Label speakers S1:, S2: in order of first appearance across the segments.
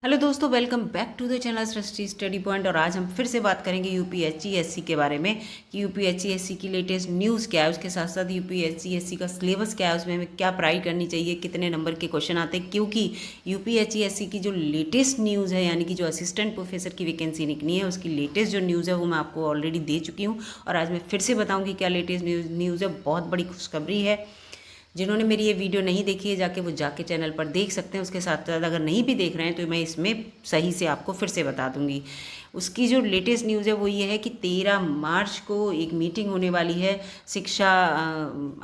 S1: Hello दोस्तों, welcome back to the channel Srishti study point. और आज हम फिर से बात करेंगे यूपीएससी के बारे में कि यूपीएससी की लेटेस्ट न्यूज़ क्या है, उसके साथ साथ यूपीएससी का सिलेबस क्या है, उसमें हमें क्या पढ़ाई करनी चाहिए, कितने नंबर के क्वेश्चन आते हैं। क्योंकि यूपीएससी की जो लेटेस्ट न्यूज़ है, यानी कि जो असिस्टेंट प्रोफेसर की वैकेंसी निकली है, उसकी लेटेस्ट जो न्यूज़ है वो मैं आपको ऑलरेडी दे चुकी हूँ। और आज मैं फिर से बताऊँगी क्या लेटेस्ट न्यूज़ है। बहुत बड़ी खुशखबरी है। जिन्होंने मेरी ये वीडियो नहीं देखी है जाके वो जाके चैनल पर देख सकते हैं। उसके साथ साथ अगर नहीं भी देख रहे हैं तो मैं इसमें सही से आपको फिर से बता दूंगी। उसकी जो लेटेस्ट न्यूज़ है वो ये है कि 13 मार्च को एक मीटिंग होने वाली है शिक्षा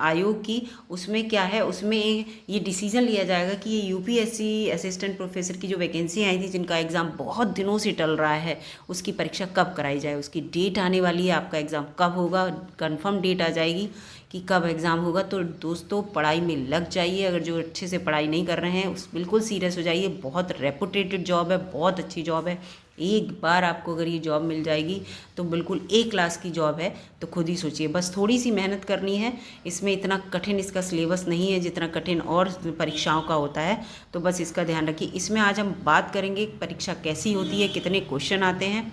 S1: आयोग की। उसमें क्या है, उसमें ये डिसीजन लिया जाएगा कि ये यूपीएससी असिस्टेंट प्रोफेसर की जो वैकेंसी आई थी, जिनका एग्ज़ाम बहुत दिनों से टल रहा है, उसकी परीक्षा कब कराई जाए। उसकी डेट आने वाली है, आपका एग्ज़ाम कब होगा, कंफर्म डेट आ जाएगी कि कब एग्ज़ाम होगा। तो दोस्तों पढ़ाई में लग जाइए। अगर जो अच्छे से पढ़ाई नहीं कर रहे हैं उस बिल्कुल सीरियस हो जाइए। बहुत रेपुटेटेड जॉब है, बहुत अच्छी जॉब है। एक बार आपको अगर ये जॉब मिल जाएगी तो बिल्कुल ए क्लास की जॉब है। तो खुद ही सोचिए, बस थोड़ी सी मेहनत करनी है। इसमें इतना कठिन इसका सिलेबस नहीं है जितना कठिन और परीक्षाओं का होता है। तो बस इसका ध्यान रखिए। इसमें आज हम बात करेंगे परीक्षा कैसी होती है, कितने क्वेश्चन आते हैं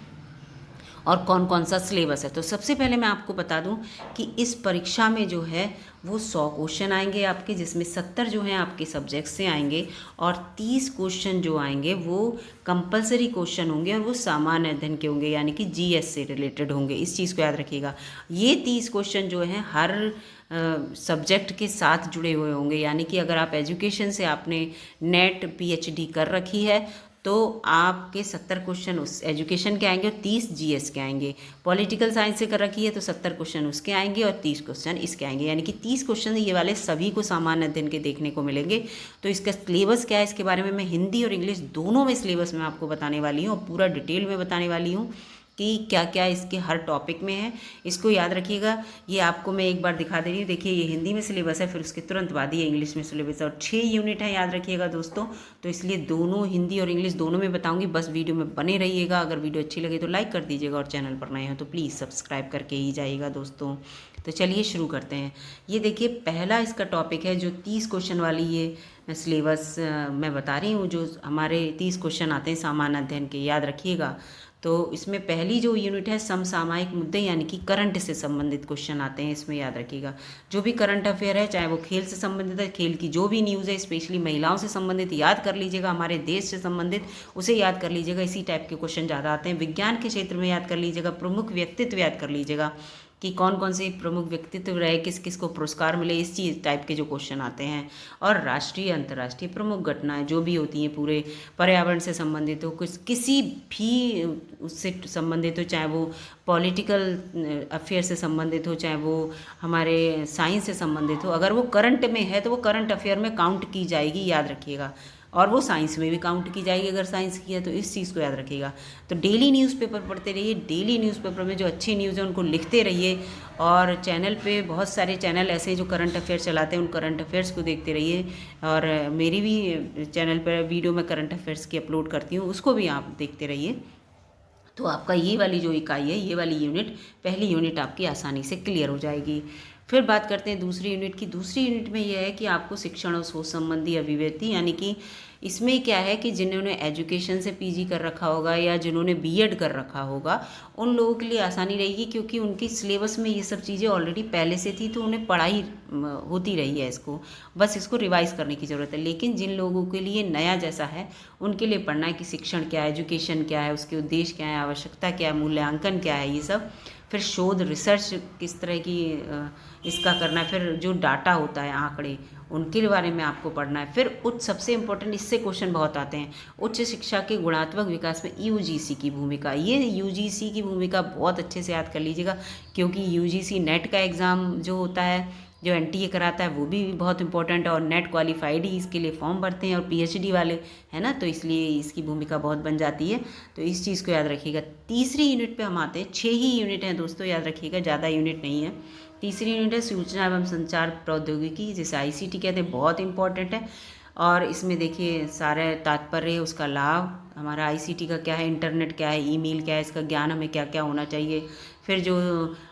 S1: और कौन कौन सा सिलेबस है। तो सबसे पहले मैं आपको बता दूं कि इस परीक्षा में जो है वो 100 क्वेश्चन आएंगे आपके, जिसमें 70 जो हैं आपके सब्जेक्ट से आएंगे और 30 क्वेश्चन जो आएंगे वो कंपलसरी क्वेश्चन होंगे और वो सामान्य अध्ययन के होंगे, यानी कि जीएस से रिलेटेड होंगे। इस चीज़ को याद रखिएगा। ये 30 क्वेश्चन जो हैं हर सब्जेक्ट के साथ जुड़े हुए होंगे, यानी कि अगर आप एजुकेशन से आपने नेट पीएचडी कर रखी है तो आपके 70 क्वेश्चन उस एजुकेशन के आएंगे और 30 जीएस के आएंगे। पॉलिटिकल साइंस से कर रखी है तो 70 क्वेश्चन उसके आएंगे और 30 क्वेश्चन इसके आएंगे, यानी कि 30 क्वेश्चन ये वाले सभी को सामान्य अध्ययन के देखने को मिलेंगे। तो इसका सिलेबस क्या है, इसके बारे में मैं हिंदी और इंग्लिश दोनों में सिलेबस में आपको बताने वाली हूँ और पूरा डिटेल में बताने वाली हूँ कि क्या क्या इसके हर टॉपिक में है। इसको याद रखिएगा। ये आपको मैं एक बार दिखा दे रही हूँ। देखिए, ये हिंदी में सिलेबस है, फिर उसके तुरंत बाद ये इंग्लिश में सिलेबस है और 6 यूनिट है, याद रखिएगा दोस्तों। तो इसलिए दोनों हिंदी और इंग्लिश दोनों में बताऊँगी। बस वीडियो में बने रहिएगा। अगर वीडियो अच्छी लगे तो लाइक कर दीजिएगा और चैनल पर नए हो तो प्लीज़ सब्सक्राइब करके ही जाइएगा दोस्तों। तो चलिए शुरू करते हैं। ये देखिए, पहला इसका टॉपिक है जो 30 क्वेश्चन वाली ये सिलेबस मैं बता रही हूँ। जो हमारे 30 क्वेश्चन आते हैं सामान्य अध्ययन के, याद रखिएगा। तो इसमें पहली जो यूनिट है समसामयिक मुद्दे, यानी कि करंट से संबंधित क्वेश्चन आते हैं इसमें, याद रखिएगा। जो भी करंट अफेयर है, चाहे वो खेल से संबंधित है, खेल की जो भी न्यूज़ है, स्पेशली महिलाओं से संबंधित याद कर लीजिएगा, हमारे देश से संबंधित उसे याद कर लीजिएगा। इसी टाइप के क्वेश्चन ज़्यादा आते हैं। विज्ञान के क्षेत्र में याद कर लीजिएगा, प्रमुख व्यक्तित्व याद कर लीजिएगा कि कौन कौन से प्रमुख व्यक्तित्व रहे, किस किस को पुरस्कार मिले, इस चीज़ टाइप के जो क्वेश्चन आते हैं। और राष्ट्रीय अंतर्राष्ट्रीय प्रमुख घटनाएं जो भी होती हैं, पूरे पर्यावरण से संबंधित हो, कुछ किसी भी उससे संबंधित हो, चाहे वो पॉलिटिकल अफेयर से संबंधित हो, चाहे वो हमारे साइंस से संबंधित हो, अगर वो करंट में है तो वो करंट अफेयर में काउंट की जाएगी, याद रखिएगा। और वो साइंस में भी काउंट की जाएगी अगर साइंस की है, तो इस चीज़ को याद रखिएगा। तो डेली न्यूज़पेपर पढ़ते रहिए। डेली न्यूज़पेपर में जो अच्छी न्यूज़ है उनको लिखते रहिए। और चैनल पे बहुत सारे चैनल ऐसे हैं जो करंट अफेयर चलाते हैं, उन करंट अफेयर्स को देखते रहिए। और मेरी भी चैनल पर वीडियो में करंट अफेयर्स की अपलोड करती हूँ, उसको भी आप देखते रहिए। तो आपका ये वाली जो इकाई है, ये वाली यूनिट, पहली यूनिट आपकी आसानी से क्लियर हो जाएगी। फिर बात करते हैं दूसरी यूनिट की। दूसरी यूनिट में यह है कि आपको शिक्षण और सोच संबंधी अभिव्यक्ति, यानी कि इसमें क्या है कि जिन्होंने एजुकेशन से पीजी कर रखा होगा या जिन्होंने बीएड कर रखा होगा, उन लोगों के लिए आसानी रहेगी, क्योंकि उनकी सिलेबस में ये सब चीज़ें ऑलरेडी पहले से थी, तो उन्हें पढ़ाई होती रही है। इसको बस इसको रिवाइज करने की ज़रूरत है। लेकिन जिन लोगों के लिए नया जैसा है, उनके लिए पढ़ना है कि शिक्षण क्या है, एजुकेशन क्या है, उसके उद्देश्य क्या है, आवश्यकता क्या है, मूल्यांकन क्या है, ये सब। फिर शोध रिसर्च किस तरह की इसका करना है। फिर जो डाटा होता है, आंकड़े, उनके बारे में आपको पढ़ना है। फिर उच्च, सबसे इम्पोर्टेंट, इससे क्वेश्चन बहुत आते हैं, उच्च शिक्षा के गुणात्मक विकास में यूजीसी की भूमिका। ये यूजीसी की भूमिका बहुत अच्छे से याद कर लीजिएगा, क्योंकि यूजीसी नेट का एग्ज़ाम जो होता है, जो एनटीए कराता है, वो भी बहुत इंपॉर्टेंट है। और नेट क्वालिफाइड ही इसके लिए फॉर्म भरते हैं और पीएचडी वाले, है ना, तो इसलिए इसकी भूमिका बहुत बन जाती है। तो इस चीज़ को याद रखिएगा। तीसरी यूनिट पे हम आते हैं। 6 ही यूनिट हैं दोस्तों, याद रखिएगा, ज़्यादा यूनिट नहीं है। तीसरी यूनिट है सूचना एवं संचार प्रौद्योगिकी, जिसे आईसीटी कहते हैं, बहुत इंपॉर्टेंट है। और इसमें देखिए सारे तात्पर्य, उसका लाभ, हमारा आईसीटी का क्या है, इंटरनेट क्या है, ईमेल क्या है, इसका ज्ञान हमें क्या क्या होना चाहिए। फिर जो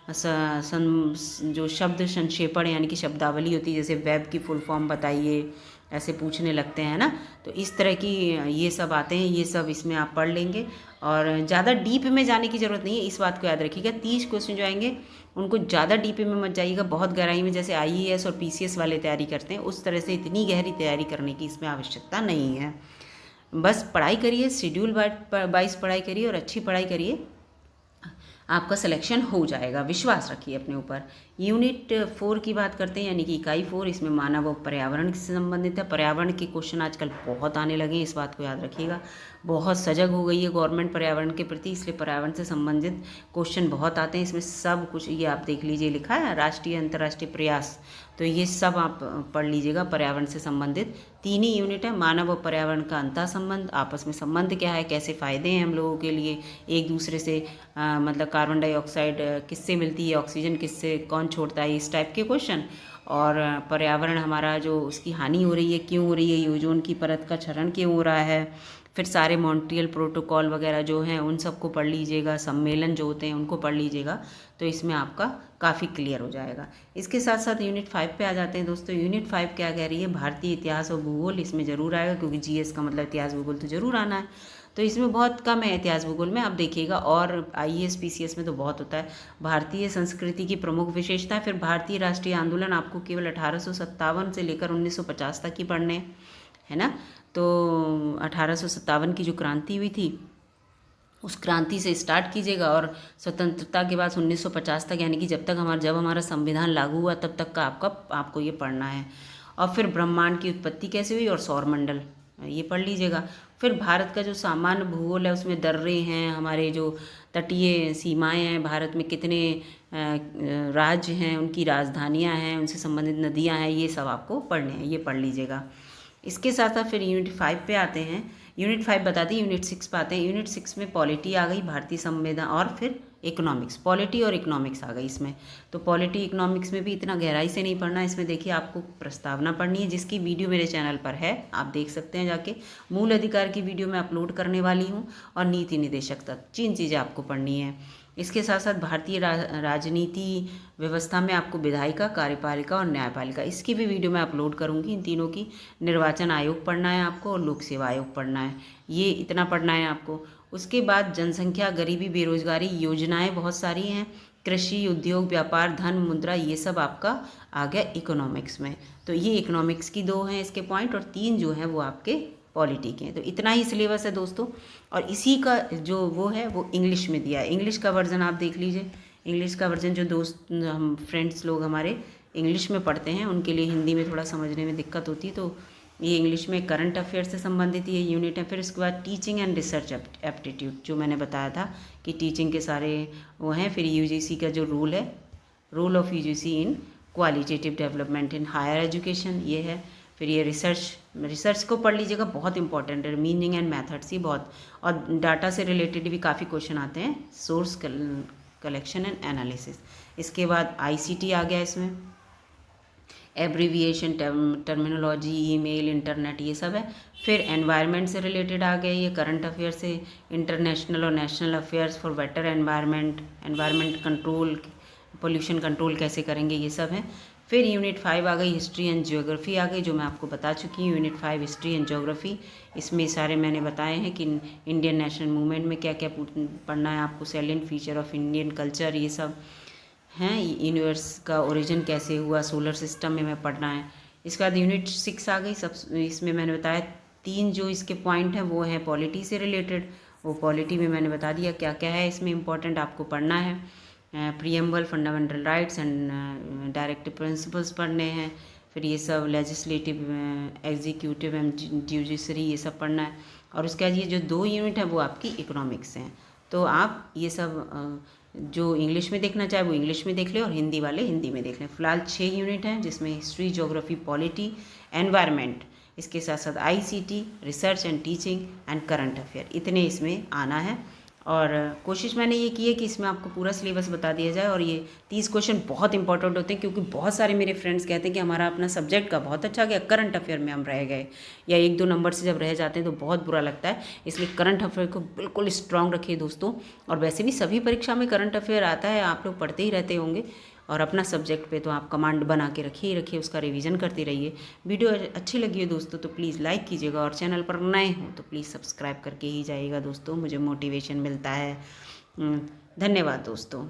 S1: जो शब्द संक्षेपण, यानी कि शब्दावली होती है, जैसे वेब की फुल फॉर्म बताइए, ऐसे पूछने लगते हैं ना। तो इस तरह की ये सब आते हैं, ये सब इसमें आप पढ़ लेंगे और ज़्यादा डीप में जाने की ज़रूरत नहीं है, इस बात को याद रखिएगा। 30 क्वेश्चन जो आएंगे उनको ज़्यादा डीप में मत जाइएगा, बहुत गहराई में, जैसे IAS और PCS वाले तैयारी करते हैं उस तरह से इतनी गहरी तैयारी करने की इसमें आवश्यकता नहीं है। बस पढ़ाई करिए, शेड्यूल वाइज पढ़ाई करिए और अच्छी पढ़ाई करिए, आपका सिलेक्शन हो जाएगा, विश्वास रखिए अपने ऊपर। यूनिट 4 की बात करते हैं, यानी कि इकाई 4, इसमें मानव और पर्यावरण से संबंधित है। पर्यावरण के क्वेश्चन आजकल बहुत आने लगे हैं, इस बात को याद रखिएगा। बहुत सजग हो गई है गवर्नमेंट पर्यावरण के प्रति, इसलिए पर्यावरण से संबंधित क्वेश्चन बहुत आते हैं। इसमें सब कुछ ये आप देख लीजिए, लिखा है राष्ट्रीय अंतर्राष्ट्रीय प्रयास, तो ये सब आप पढ़ लीजिएगा पर्यावरण से संबंधित। 3 ही यूनिट है, मानव और पर्यावरण का अंतर संबंध, आपस में संबंध क्या है, कैसे फ़ायदे हैं हम लोगों के लिए एक दूसरे से, मतलब कार्बन डाइऑक्साइड किससे मिलती है, ऑक्सीजन किससे, कौन छोड़ता है, इस टाइप के क्वेश्चन। और पर्यावरण हमारा जो उसकी हानि हो रही है, क्यों हो रही है, ओजोन की परत का क्षरण क्यों हो रहा है, फिर सारे मॉन्ट्रियल प्रोटोकॉल वगैरह जो हैं उन सबको पढ़ लीजिएगा, सम्मेलन जो होते हैं उनको पढ़ लीजिएगा, तो इसमें आपका काफ़ी क्लियर हो जाएगा। इसके साथ साथ यूनिट 5 पे आ जाते हैं दोस्तों। यूनिट 5 क्या कह रही है, भारतीय इतिहास और भूगोल, इसमें ज़रूर आएगा क्योंकि GS का मतलब इतिहास भूगोल तो ज़रूर आना है। तो इसमें बहुत कम है इतिहास भूगोल में, आप देखिएगा, और IAS PCS में तो बहुत होता है। भारतीय संस्कृति की प्रमुख विशेषता, फिर भारतीय राष्ट्रीय आंदोलन आपको केवल 1857 से लेकर 1950 तक ही पढ़ने, है ना। तो 1857 की जो क्रांति हुई थी उस क्रांति से स्टार्ट कीजिएगा और स्वतंत्रता के बाद 1950 तक, यानी कि जब हमारा संविधान लागू हुआ तब तक का आपको ये पढ़ना है। और फिर ब्रह्मांड की उत्पत्ति कैसे हुई और सौरमंडल, ये पढ़ लीजिएगा। फिर भारत का जो सामान्य भूगोल है उसमें दर्रे हैं, हमारे जो तटीय सीमाएं हैं, भारत में कितने राज्य हैं, उनकी राजधानियां हैं, उनसे संबंधित नदियां हैं, ये सब आपको पढ़ने हैं, ये पढ़ लीजिएगा। इसके साथ साथ फिर यूनिट 5 पे आते हैं। यूनिट 5 बता दी, यूनिट 6 पे आते हैं। यूनिट 6 में पॉलिटी आ गई, भारतीय संविधान, और फिर इकोनॉमिक्स, पॉलिटी और इकोनॉमिक्स आ गई इसमें। तो पॉलिटी इकोनॉमिक्स में भी इतना गहराई से नहीं पढ़ना, इसमें देखिए आपको प्रस्तावना पढ़नी है, जिसकी वीडियो मेरे चैनल पर है, आप देख सकते हैं जाके। मूल अधिकार की वीडियो मैं अपलोड करने वाली हूँ, और नीति निदेशक तक 3 चीज़ें आपको पढ़नी है। इसके साथ साथ भारतीय राजनीति व्यवस्था में आपको विधायिका, कार्यपालिका और न्यायपालिका, इसकी भी वीडियो मैं अपलोड करूँगी, इन तीनों की। निर्वाचन आयोग पढ़ना है आपको और लोक सेवा आयोग पढ़ना है, ये इतना पढ़ना है आपको। उसके बाद जनसंख्या, गरीबी, बेरोजगारी, योजनाएं बहुत सारी हैं, कृषि, उद्योग, व्यापार, धन, मुद्रा, ये सब आपका आ गया इकोनॉमिक्स में। तो ये इकोनॉमिक्स की 2 हैं इसके पॉइंट, और 3 जो हैं वो आपके पॉलिटी के हैं। तो इतना ही सिलेबस है दोस्तों, और इसी का जो वो है वो इंग्लिश में दिया है। इंग्लिश का वर्जन आप देख लीजिए, इंग्लिश का वर्जन जो दोस्त हम फ्रेंड्स लोग हमारे इंग्लिश में पढ़ते हैं उनके लिए हिंदी में थोड़ा समझने में दिक्कत होती है, तो ये इंग्लिश में करंट अफेयर से संबंधित ये यूनिट है। फिर उसके बाद टीचिंग एंड रिसर्च एप्टीट्यूड, जो मैंने बताया था कि टीचिंग के सारे वो हैं। फिर UGC का जो रूल है, role of UGC in qualitative development in higher education, ये है। फिर ये रिसर्च को पढ़ लीजिएगा, बहुत इंपॉर्टेंट है। मीनिंग एंड मैथड्स ही बहुत, और डाटा से रिलेटेड भी काफ़ी क्वेश्चन आते हैं, सोर्स कलेक्शन एंड एनालिसिस। इसके बाद ICT आ गया इसमें, एब्रीविएशन, टर्मिनोलॉजी, ईमेल, इंटरनेट, ये सब है। फिर एनवायरनमेंट से रिलेटेड आ गए ये, करंट अफेयर से इंटरनेशनल और national affairs for better environment, environment control, pollution control कैसे करेंगे, ये सब है। फिर यूनिट 5 आ गई, हिस्ट्री एंड ज्योग्राफी आ गई, जो मैं आपको बता चुकी हूँ। यूनिट 5 हिस्ट्री एंड ज्योग्राफी, इसमें सारे मैंने बताए हैं कि इंडियन नेशनल मूवमेंट में क्या क्या पढ़ना है आपको, salient feature of Indian culture, ये सब हैं। यूनिवर्स का ओरिजिन कैसे हुआ, सोलर सिस्टम में मैं पढ़ना है। इसके बाद यूनिट 6 आ गई, सब इसमें मैंने बताया 3 जो इसके पॉइंट हैं वो हैं पॉलिटी से रिलेटेड, वो पॉलिटी में मैंने बता दिया क्या क्या है इसमें इंपॉर्टेंट आपको पढ़ना है। Preamble, fundamental rights and directive principles पढ़ने हैं। फिर ये सब लेजिस्लेटिव, एग्जीक्यूटिव एंड जुडिशरी, ये सब पढ़ना है। और उसके बाद ये जो 2 यूनिट है वो आपकी इकोनॉमिक्स हैं। तो आप ये सब जो इंग्लिश में देखना चाहे वो इंग्लिश में देख लें, और हिंदी वाले हिंदी में देख लें। फिलहाल 6 यूनिट हैं, जिसमें हिस्ट्री, ज्योग्राफी, पॉलिटी, एनवायरनमेंट, इसके साथ साथ ICT, research and teaching and current affair, इतने इसमें आना है। और कोशिश मैंने ये की है कि इसमें आपको पूरा सिलेबस बता दिया जाए। और ये 30 क्वेश्चन बहुत इंपॉर्टेंट होते हैं, क्योंकि बहुत सारे मेरे फ्रेंड्स कहते हैं कि हमारा अपना सब्जेक्ट का बहुत अच्छा गया, करंट अफेयर में हम रह गए, या 1-2 नंबर से जब रह जाते हैं तो बहुत बुरा लगता है। इसलिए करंट अफेयर को बिल्कुल स्ट्रांग रखिए दोस्तों। और वैसे भी सभी परीक्षा में करंट अफेयर आता है, आप लोग पढ़ते ही रहते होंगे, और अपना सब्जेक्ट पे तो आप कमांड बना के रखिए ही रखिए, उसका रिवीजन करते रहिए। वीडियो अच्छी लगी हो दोस्तों तो प्लीज़ लाइक कीजिएगा, और चैनल पर नए हो तो प्लीज़ सब्सक्राइब करके ही जाइएगा दोस्तों, मुझे मोटिवेशन मिलता है। धन्यवाद दोस्तों।